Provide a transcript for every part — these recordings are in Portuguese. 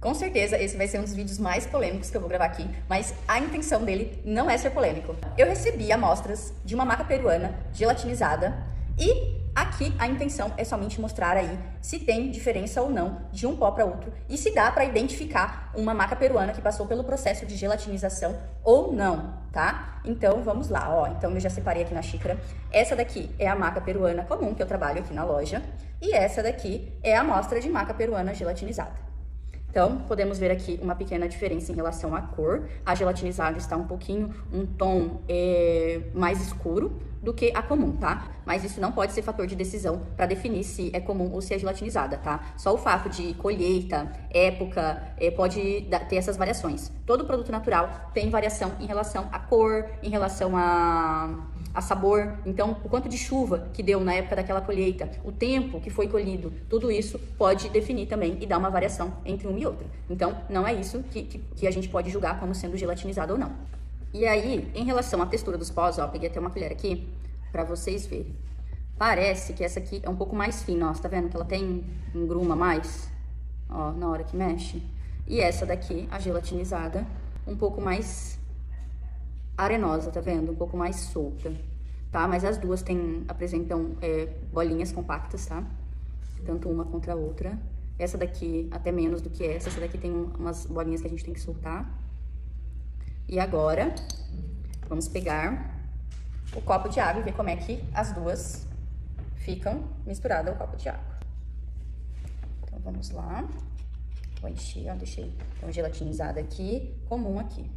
Com certeza esse vai ser um dos vídeos mais polêmicos que eu vou gravar aqui, mas a intenção dele não é ser polêmico. Eu recebi amostras de uma maca peruana gelatinizada e aqui a intenção é somente mostrar aí se tem diferença ou não de um pó para outro e se dá para identificar uma maca peruana que passou pelo processo de gelatinização ou não, tá? Então vamos lá, ó. Então eu já separei aqui na xícara. Essa daqui é a maca peruana comum que eu trabalho aqui na loja e essa daqui é a amostra de maca peruana gelatinizada. Então, podemos ver aqui uma pequena diferença em relação à cor. A gelatinizada está um tom mais escuro do que a comum, tá? Mas isso não pode ser fator de decisão para definir se é comum ou se é gelatinizada, tá? Só o fato de colheita, época, pode ter essas variações. Todo produto natural tem variação em relação à cor, em relação a sabor. Então, o quanto de chuva que deu na época daquela colheita, o tempo que foi colhido, tudo isso pode definir também e dar uma variação entre uma e outra. Então, não é isso que a gente pode julgar como sendo gelatinizado ou não. E aí, em relação à textura dos pós, ó, peguei até uma colher aqui pra vocês verem. Parece que essa aqui é um pouco mais fina, ó, você tá vendo que ela tem engruma mais, ó, na hora que mexe. E essa daqui, a gelatinizada, um pouco mais arenosa, tá vendo? Um pouco mais solta, tá? Mas as duas apresentam bolinhas compactas, tá? Tanto uma contra a outra. Essa daqui até menos do que essa daqui tem umas bolinhas que a gente tem que soltar. E agora, vamos pegar o copo de água e ver como é que as duas ficam misturadas ao copo de água. Então, vamos lá. Vou encher, ó, deixei então, gelatinizada aqui, comum aqui.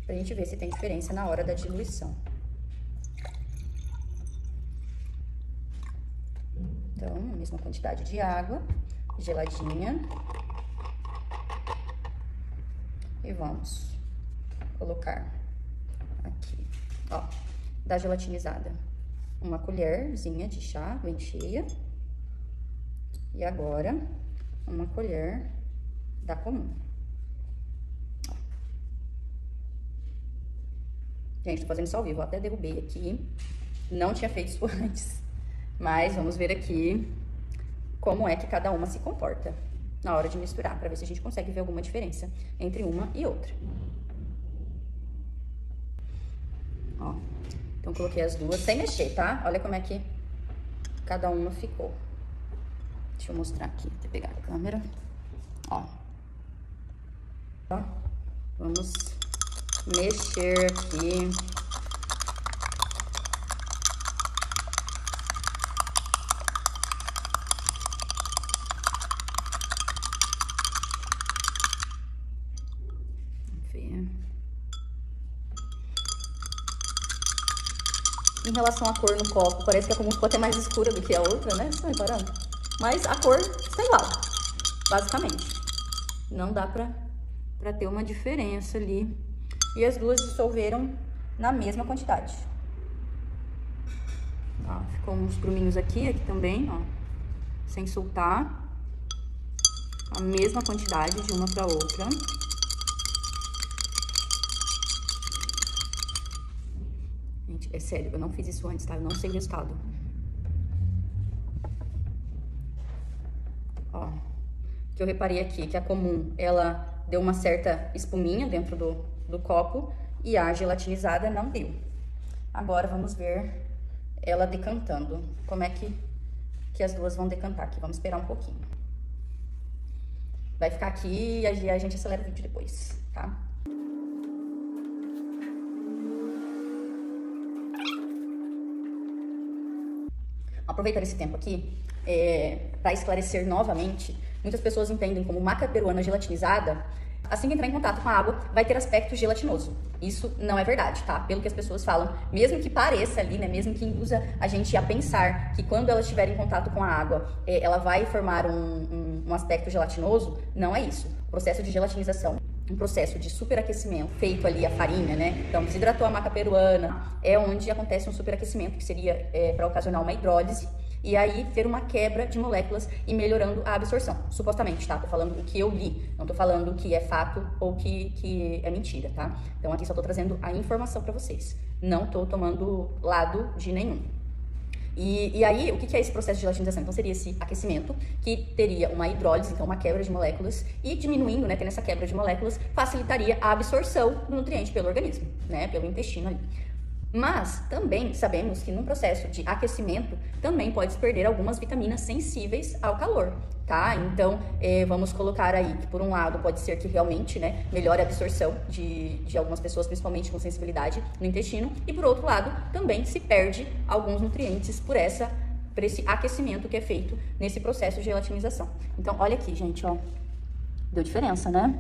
Pra gente ver se tem diferença na hora da diluição. Então, a mesma quantidade de água, geladinha. E vamos colocar aqui, ó, da gelatinizada. Uma colherzinha de chá bem cheia. E agora, uma colher da comum. Gente, tô fazendo isso ao vivo, eu até derrubei aqui. Não tinha feito isso antes. Mas vamos ver aqui como é que cada uma se comporta na hora de misturar, pra ver se a gente consegue ver alguma diferença entre uma e outra. Ó, então coloquei as duas sem mexer, tá? Olha como é que cada uma ficou. Deixa eu mostrar aqui, vou pegar a câmera. Ó. Ó, vamos mexer aqui. Vamos ver. Em relação à cor no copo, parece que a comum ficou até mais escura do que a outra, né? Vocês estão reparando? Mas a cor está igual, basicamente. Não dá pra ter uma diferença ali. E as duas dissolveram na mesma quantidade. Ó, ficou uns gruminhos aqui também, ó. Sem soltar. A mesma quantidade de uma pra outra. Gente, é sério, eu não fiz isso antes, tá? Eu não sei o resultado. Ó, o que eu reparei aqui, que a comum, ela deu uma certa espuminha dentro do copo e a gelatinizada não deu. Agora vamos ver ela decantando. Como é que as duas vão decantar aqui? Vamos esperar um pouquinho. Vai ficar aqui e a gente acelera o vídeo depois, tá? Aproveitar esse tempo aqui para esclarecer novamente. Muitas pessoas entendem como maca peruana gelatinizada. Assim que entrar em contato com a água, vai ter aspecto gelatinoso. Isso não é verdade, tá? Pelo que as pessoas falam, mesmo que pareça ali, né? Mesmo que induza a gente a pensar que quando ela estiver em contato com a água, ela vai formar um aspecto gelatinoso, não é isso. O processo de gelatinização, um processo de superaquecimento, feito ali a farinha, né? Então, desidratou a maca peruana, é onde acontece um superaquecimento, que seria para ocasionar uma hidrólise, e aí ter uma quebra de moléculas e melhorando a absorção, supostamente, tá? Tô falando o que eu li, não tô falando que é fato ou que é mentira, tá? Então aqui só tô trazendo a informação pra vocês, não tô tomando lado de nenhum. E aí, o que é esse processo de gelatinização? Então, seria esse aquecimento, que teria uma hidrólise, então uma quebra de moléculas, e diminuindo, né, tendo essa quebra de moléculas, facilitaria a absorção do nutriente pelo organismo, né, pelo intestino ali. Mas também sabemos que num processo de aquecimento também pode se perder algumas vitaminas sensíveis ao calor, tá? Então, vamos colocar aí que por um lado pode ser que realmente, né, melhore a absorção de algumas pessoas, principalmente com sensibilidade no intestino, e por outro lado também se perde alguns nutrientes por esse aquecimento que é feito nesse processo de gelatinização. Então, olha aqui, gente, ó, deu diferença, né?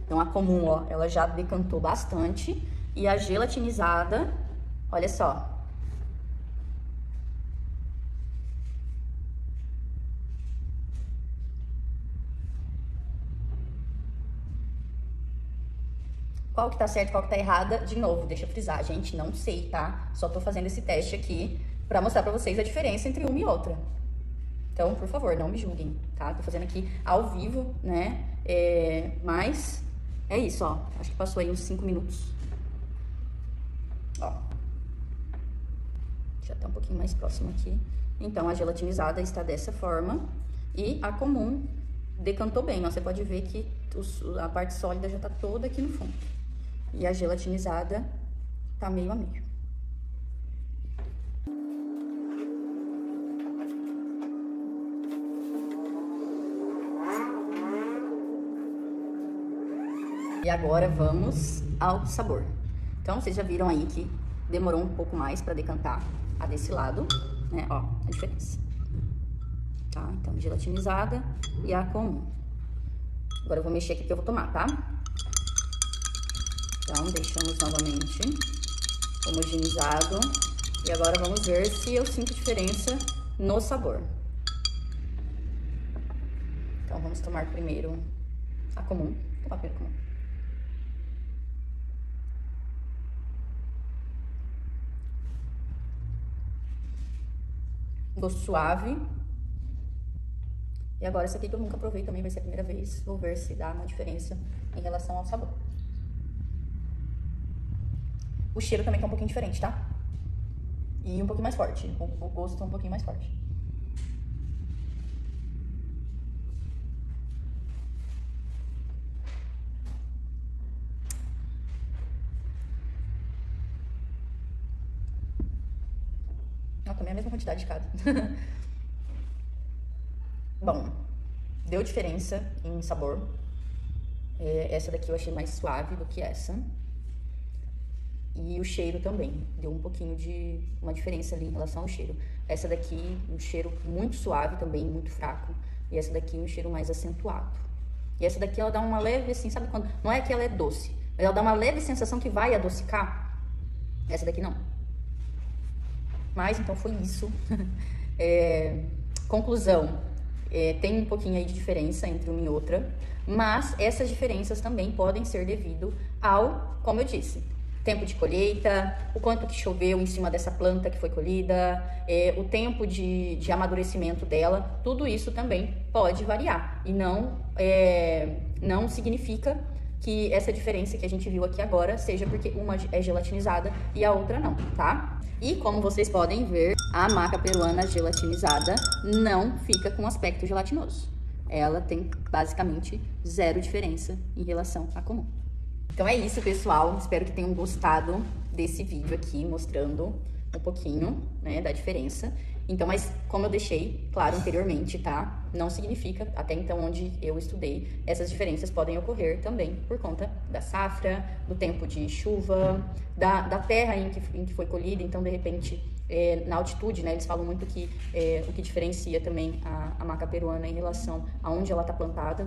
Então, a comum, ó, ela já decantou bastante. E a gelatinizada, olha só. Qual que tá certo, qual que tá errada? De novo, deixa eu frisar, gente, não sei, tá? Só tô fazendo esse teste aqui pra mostrar pra vocês a diferença entre uma e outra. Então, por favor, não me julguem, tá? Tô fazendo aqui ao vivo, né? Mas é isso, ó. Acho que passou aí uns 5 minutos. Ó, já tá um pouquinho mais próximo aqui. Então, a gelatinizada está dessa forma e a comum decantou bem, ó. Você pode ver que a parte sólida já tá toda aqui no fundo. E a gelatinizada tá meio a meio. E agora vamos ao sabor. Então, vocês já viram aí que demorou um pouco mais para decantar a desse lado, né? Ó, a diferença. Tá? Então, gelatinizada e a comum. Agora eu vou mexer aqui que eu vou tomar, tá? Então, deixamos novamente homogeneizado. E agora vamos ver se eu sinto diferença no sabor. Então, vamos tomar primeiro a comum. Vou tomar primeiro a comum. Gosto suave. E agora essa aqui que eu nunca provei também, vai ser a primeira vez. Vou ver se dá uma diferença em relação ao sabor. O cheiro também tá um pouquinho diferente, tá? E um pouquinho mais forte. O gosto tá um pouquinho mais forte. Também a mesma quantidade de cada. Bom, deu diferença em sabor. Essa daqui eu achei mais suave do que essa. E o cheiro também. Deu um pouquinho de uma diferença ali em relação ao cheiro. Essa daqui, um cheiro muito suave também, muito fraco. E essa daqui, um cheiro mais acentuado. E essa daqui, ela dá uma leve, assim, sabe quando... Não é que ela é doce, mas ela dá uma leve sensação que vai adocicar. Essa daqui não. Mas, então, foi isso. Conclusão, tem um pouquinho aí de diferença entre uma e outra, mas essas diferenças também podem ser devido ao, como eu disse, tempo de colheita, o quanto que choveu em cima dessa planta que foi colhida, o tempo de amadurecimento dela, tudo isso também pode variar. E não significa que essa diferença que a gente viu aqui agora seja porque uma é gelatinizada e a outra não, tá? E como vocês podem ver, a maca peruana gelatinizada não fica com aspecto gelatinoso. Ela tem basicamente zero diferença em relação à comum. Então é isso, pessoal. Espero que tenham gostado desse vídeo aqui, mostrando um pouquinho, né, da diferença. Então, mas como eu deixei claro anteriormente, tá? Não significa, até então onde eu estudei, essas diferenças podem ocorrer também por conta da safra, do tempo de chuva, da terra em que foi colhida. Então, de repente, na altitude, né? Eles falam muito que o que diferencia também a maca peruana em relação a onde ela tá plantada.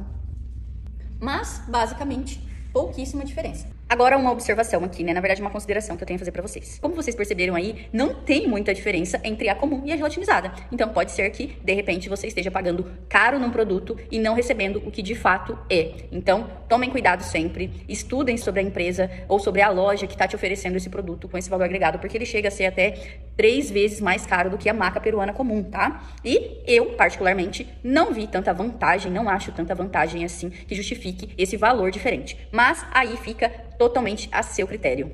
Mas, basicamente, pouquíssima diferença. Agora uma observação aqui, né? Na verdade, uma consideração que eu tenho a fazer pra vocês. Como vocês perceberam aí, não tem muita diferença entre a comum e a gelatinizada. Então, pode ser que, de repente, você esteja pagando caro num produto e não recebendo o que de fato é. Então, tomem cuidado sempre, estudem sobre a empresa ou sobre a loja que tá te oferecendo esse produto com esse valor agregado, porque ele chega a ser até 3 vezes mais caro do que a maca peruana comum, tá? E eu, particularmente, não vi tanta vantagem, não acho tanta vantagem assim que justifique esse valor diferente. Mas aí fica totalmente a seu critério.